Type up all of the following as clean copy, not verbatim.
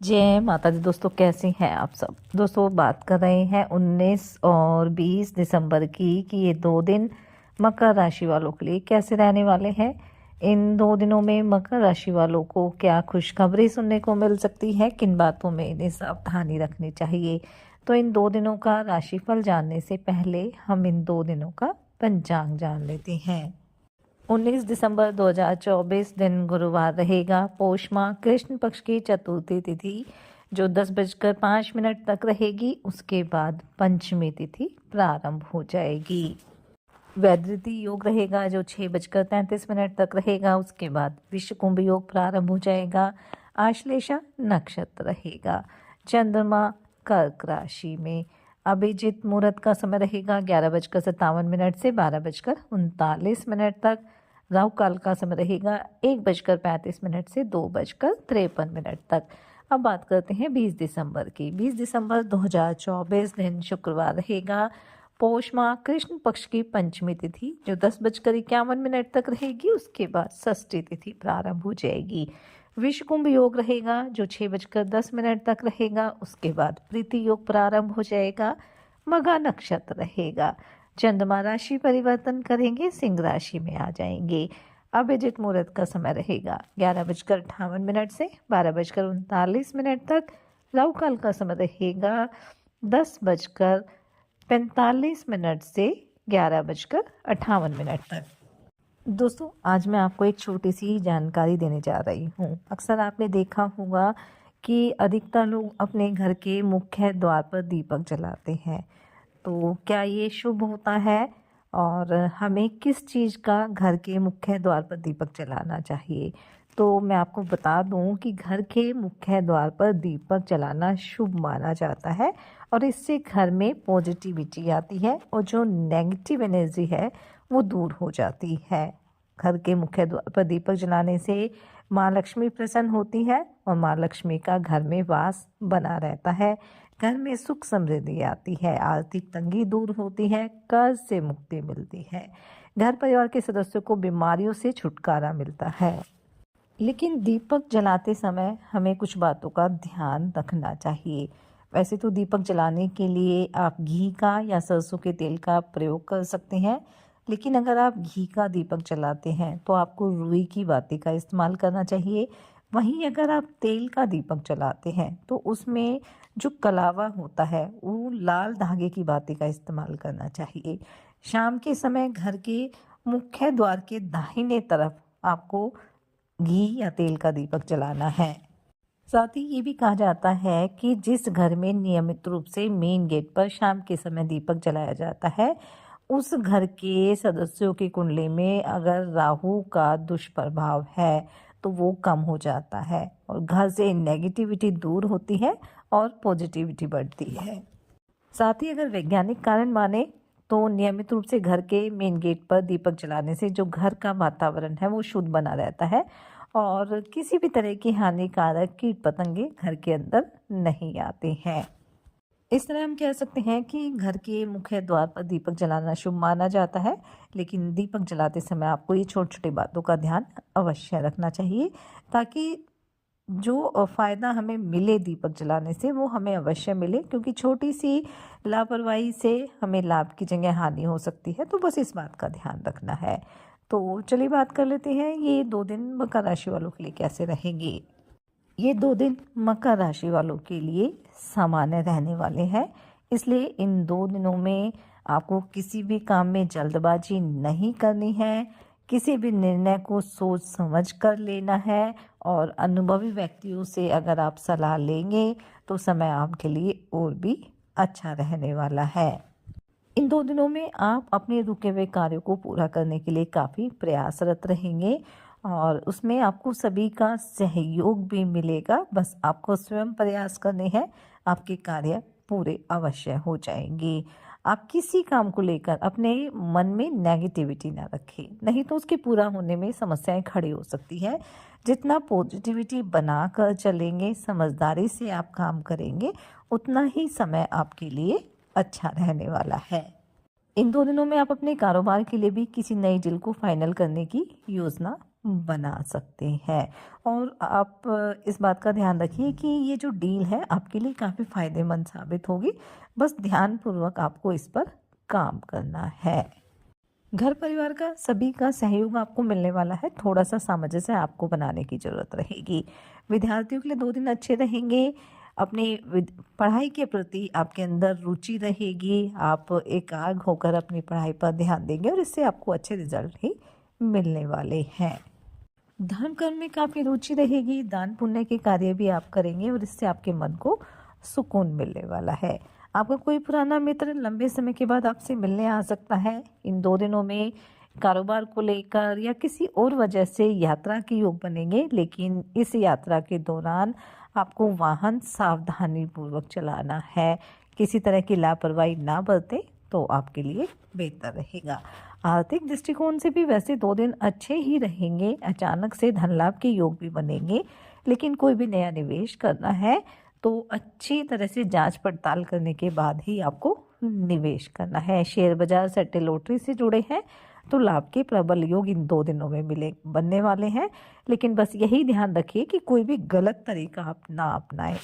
जय माता दी। दोस्तों कैसे हैं आप सब। दोस्तों बात कर रहे हैं 19 और 20 दिसंबर की कि ये 2 दिन मकर राशि वालों के लिए कैसे रहने वाले हैं। इन 2 दिनों में मकर राशि वालों को क्या खुशखबरी सुनने को मिल सकती है, किन बातों में इन्हें सावधानी रखनी चाहिए। तो इन 2 दिनों का राशिफल जानने से पहले हम इन 2 दिनों का पंचांग जान लेते हैं। 19 दिसंबर 2024 दिन गुरुवार रहेगा। पौष माह कृष्ण पक्ष की चतुर्थी तिथि जो 10:05 तक रहेगी। उसके बाद पंचमी तिथि प्रारंभ हो जाएगी। वैधृति योग रहेगा जो 6:33 तक रहेगा। उसके बाद विश्वकुंभ योग प्रारंभ हो जाएगा। आश्लेषा नक्षत्र रहेगा। चंद्रमा कर्क राशि में। अभिजित मुहूर्त का समय रहेगा 11:57 से 12:39 तक। राहु काल का समय रहेगा 1:35 से 2:53 तक। अब बात करते हैं 20 दिसंबर की। 20 दिसंबर 2024 दिन शुक्रवार रहेगा। पौष माह कृष्ण पक्ष की पंचमी तिथि जो 10:51 तक रहेगी। उसके बाद षष्ठी तिथि प्रारंभ हो जाएगी। विश्वकुंभ योग रहेगा जो 6:10 तक रहेगा। उसके बाद प्रीति योग प्रारंभ हो जाएगा। मघा नक्षत्र रहेगा। चंद्रमा राशि परिवर्तन करेंगे, सिंह राशि में आ जाएंगे। अभिजित मुहूर्त का समय रहेगा 11:58 से 12:39 तक। राहु काल का समय रहेगा 10:45 से 11:58 तक। दोस्तों आज मैं आपको एक छोटी सी जानकारी देने जा रही हूँ। अक्सर आपने देखा होगा कि अधिकतर लोग अपने घर के मुख्य द्वार पर दीपक जलाते हैं। तो क्या ये शुभ होता है और हमें किस चीज़ का घर के मुख्य द्वार पर दीपक जलाना चाहिए। तो मैं आपको बता दूं कि घर के मुख्य द्वार पर दीपक जलाना शुभ माना जाता है और इससे घर में पॉजिटिविटी आती है और जो नेगेटिव एनर्जी है वो दूर हो जाती है। घर के मुख्य द्वार पर दीपक जलाने से माँ लक्ष्मी प्रसन्न होती है और माँ लक्ष्मी का घर में वास बना रहता है। घर में सुख समृद्धि आती है, आर्थिक तंगी दूर होती है, कर्ज से मुक्ति मिलती है, घर परिवार के सदस्यों को बीमारियों से छुटकारा मिलता है। लेकिन दीपक जलाते समय हमें कुछ बातों का ध्यान रखना चाहिए। वैसे तो दीपक जलाने के लिए आप घी का या सरसों के तेल का प्रयोग कर सकते हैं, लेकिन अगर आप घी का दीपक जलाते हैं तो आपको रुई की बाती का इस्तेमाल करना चाहिए। वहीं अगर आप तेल का दीपक जलाते हैं तो उसमें जो कलावा होता है वो लाल धागे की बाती का इस्तेमाल करना चाहिए। शाम के समय घर के मुख्य द्वार के दाहिने तरफ आपको घी या तेल का दीपक जलाना है। साथ ही ये भी कहा जाता है कि जिस घर में नियमित रूप से मेन गेट पर शाम के समय दीपक जलाया जाता है उस घर के सदस्यों की कुंडली में अगर राहु का दुष्प्रभाव है तो वो कम हो जाता है और घर से नेगेटिविटी दूर होती है और पॉजिटिविटी बढ़ती है। साथ ही अगर वैज्ञानिक कारण माने तो नियमित रूप से घर के मेन गेट पर दीपक जलाने से जो घर का वातावरण है वो शुद्ध बना रहता है और किसी भी तरह की हानिकारक कीट पतंगे घर के अंदर नहीं आते हैं। इस तरह हम कह सकते हैं कि घर के मुख्य द्वार पर दीपक जलाना शुभ माना जाता है, लेकिन दीपक जलाते समय आपको ये छोटी छोटी बातों का ध्यान अवश्य रखना चाहिए ताकि जो फ़ायदा हमें मिले दीपक जलाने से वो हमें अवश्य मिले, क्योंकि छोटी सी लापरवाही से हमें लाभ की जगह हानि हो सकती है। तो बस इस बात का ध्यान रखना है। तो चलिए बात कर लेते हैं ये 2 दिन मकर राशि वालों के लिए कैसे रहेंगे। ये 2 दिन मकर राशि वालों के लिए सामान्य रहने वाले हैं, इसलिए इन 2 दिनों में आपको किसी भी काम में जल्दबाजी नहीं करनी है। किसी भी निर्णय को सोच समझ कर लेना है और अनुभवी व्यक्तियों से अगर आप सलाह लेंगे तो समय आपके लिए और भी अच्छा रहने वाला है। इन 2 दिनों में आप अपने रुके हुए कार्यों को पूरा करने के लिए काफ़ी प्रयासरत रहेंगे और उसमें आपको सभी का सहयोग भी मिलेगा। बस आपको स्वयं प्रयास करने हैं, आपके कार्य पूरे अवश्य हो जाएंगे। आप किसी काम को लेकर अपने मन में नेगेटिविटी ना रखें, नहीं तो उसके पूरा होने में समस्याएं खड़ी हो सकती है। जितना पॉजिटिविटी बना कर चलेंगे, समझदारी से आप काम करेंगे, उतना ही समय आपके लिए अच्छा रहने वाला है। इन 2 दिनों में आप अपने कारोबार के लिए भी किसी नई डील को फाइनल करने की योजना बना सकते हैं। और आप इस बात का ध्यान रखिए कि ये जो डील है आपके लिए काफ़ी फ़ायदेमंद साबित होगी। बस ध्यानपूर्वक आपको इस पर काम करना है। घर परिवार का सभी का सहयोग आपको मिलने वाला है। थोड़ा-सा सामंजस्य आपको बनाने की ज़रूरत रहेगी। विद्यार्थियों के लिए 2 दिन अच्छे रहेंगे। अपनी पढ़ाई के प्रति आपके अंदर रुचि रहेगी। आप एकाग्र होकर अपनी पढ़ाई पर ध्यान देंगे और इससे आपको अच्छे रिज़ल्ट ही मिलने वाले हैं। धर्म कर्म में काफ़ी रुचि रहेगी। दान पुण्य के कार्य भी आप करेंगे और इससे आपके मन को सुकून मिलने वाला है। आपका कोई पुराना मित्र लंबे समय के बाद आपसे मिलने आ सकता है। इन 2 दिनों में कारोबार को लेकर या किसी और वजह से यात्रा के योग बनेंगे, लेकिन इस यात्रा के दौरान आपको वाहन सावधानी पूर्वक चलाना है। किसी तरह की लापरवाही ना बरतें तो आपके लिए बेहतर रहेगा। आर्थिक दृष्टिकोण से भी वैसे 2 दिन अच्छे ही रहेंगे। अचानक से धन लाभ के योग भी बनेंगे, लेकिन कोई भी नया निवेश करना है तो अच्छी तरह से जांच पड़ताल करने के बाद ही आपको निवेश करना है। शेयर बाजार, सट्टे, लॉटरी से जुड़े हैं तो लाभ के प्रबल योग इन 2 दिनों में बनने वाले हैं, लेकिन बस यही ध्यान रखिए कि कोई भी गलत तरीका आप ना अपनाएं।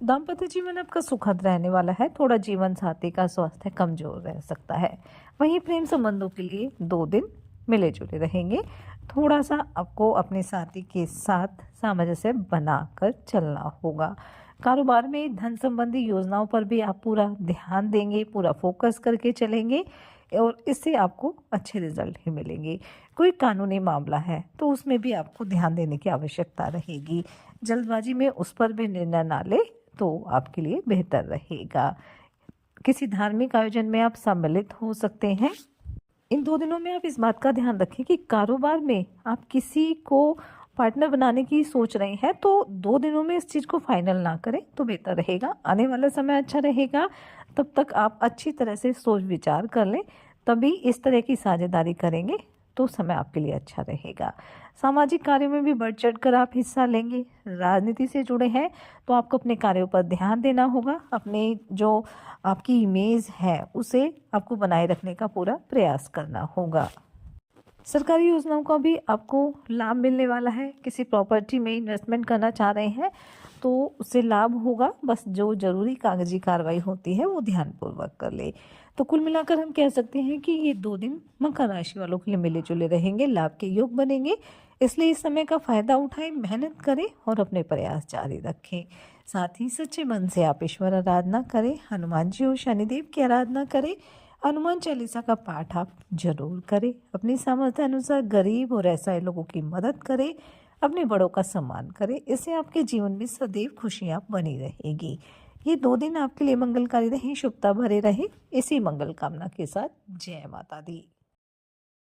दाम्पत्य जीवन आपका सुखद रहने वाला है। थोड़ा जीवन साथी का स्वास्थ्य कमजोर रह सकता है। वहीं प्रेम संबंधों के लिए 2 दिन मिले जुले रहेंगे। थोड़ा सा आपको अपने साथी के साथ सामंजस्य बनाकर चलना होगा। कारोबार में धन संबंधी योजनाओं पर भी आप पूरा ध्यान देंगे, पूरा फोकस करके चलेंगे और इससे आपको अच्छे रिजल्ट ही मिलेंगे। कोई कानूनी मामला है तो उसमें भी आपको ध्यान देने की आवश्यकता रहेगी। जल्दबाजी में उस पर भी निर्णय ना ले तो आपके लिए बेहतर रहेगा। किसी धार्मिक आयोजन में आप सम्मिलित हो सकते हैं। इन 2 दिनों में आप इस बात का ध्यान रखें कि कारोबार में आप किसी को पार्टनर बनाने की सोच रहे हैं तो 2 दिनों में इस चीज़ को फाइनल ना करें तो बेहतर रहेगा। आने वाला समय अच्छा रहेगा। तब तक आप अच्छी तरह से सोच विचार कर लें, तभी इस तरह की साझेदारी करेंगे तो समय आपके लिए अच्छा रहेगा। सामाजिक कार्यों में भी बढ़ चढ़ कर आप हिस्सा लेंगे। राजनीति से जुड़े हैं तो आपको अपने कार्यों पर ध्यान देना होगा। अपने जो आपकी इमेज है उसे आपको बनाए रखने का पूरा प्रयास करना होगा। सरकारी योजनाओं का भी आपको लाभ मिलने वाला है। किसी प्रॉपर्टी में इन्वेस्टमेंट करना चाह रहे हैं तो उससे लाभ होगा। बस जो ज़रूरी कागजी कार्रवाई होती है वो ध्यानपूर्वक कर ले। तो कुल मिलाकर हम कह सकते हैं कि ये 2 दिन मकर राशि वालों के लिए मिले जुले रहेंगे, लाभ के योग बनेंगे। इसलिए इस समय का फ़ायदा उठाएं, मेहनत करें और अपने प्रयास जारी रखें। साथ ही सच्चे मन से आप ईश्वर आराधना करें, हनुमान जी और शनिदेव की आराधना करें। हनुमान चालीसा का पाठ आप जरूर करें। अपनी सामर्थ्य अनुसार गरीब और असहाय लोगों की मदद करें। अपने बड़ों का सम्मान करें। इससे आपके जीवन में सदैव खुशियां बनी रहेगी। ये 2 दिन आपके लिए मंगलकारी रहे, शुभता भरे रहे। इसी मंगल कामना के साथ जय माता दी।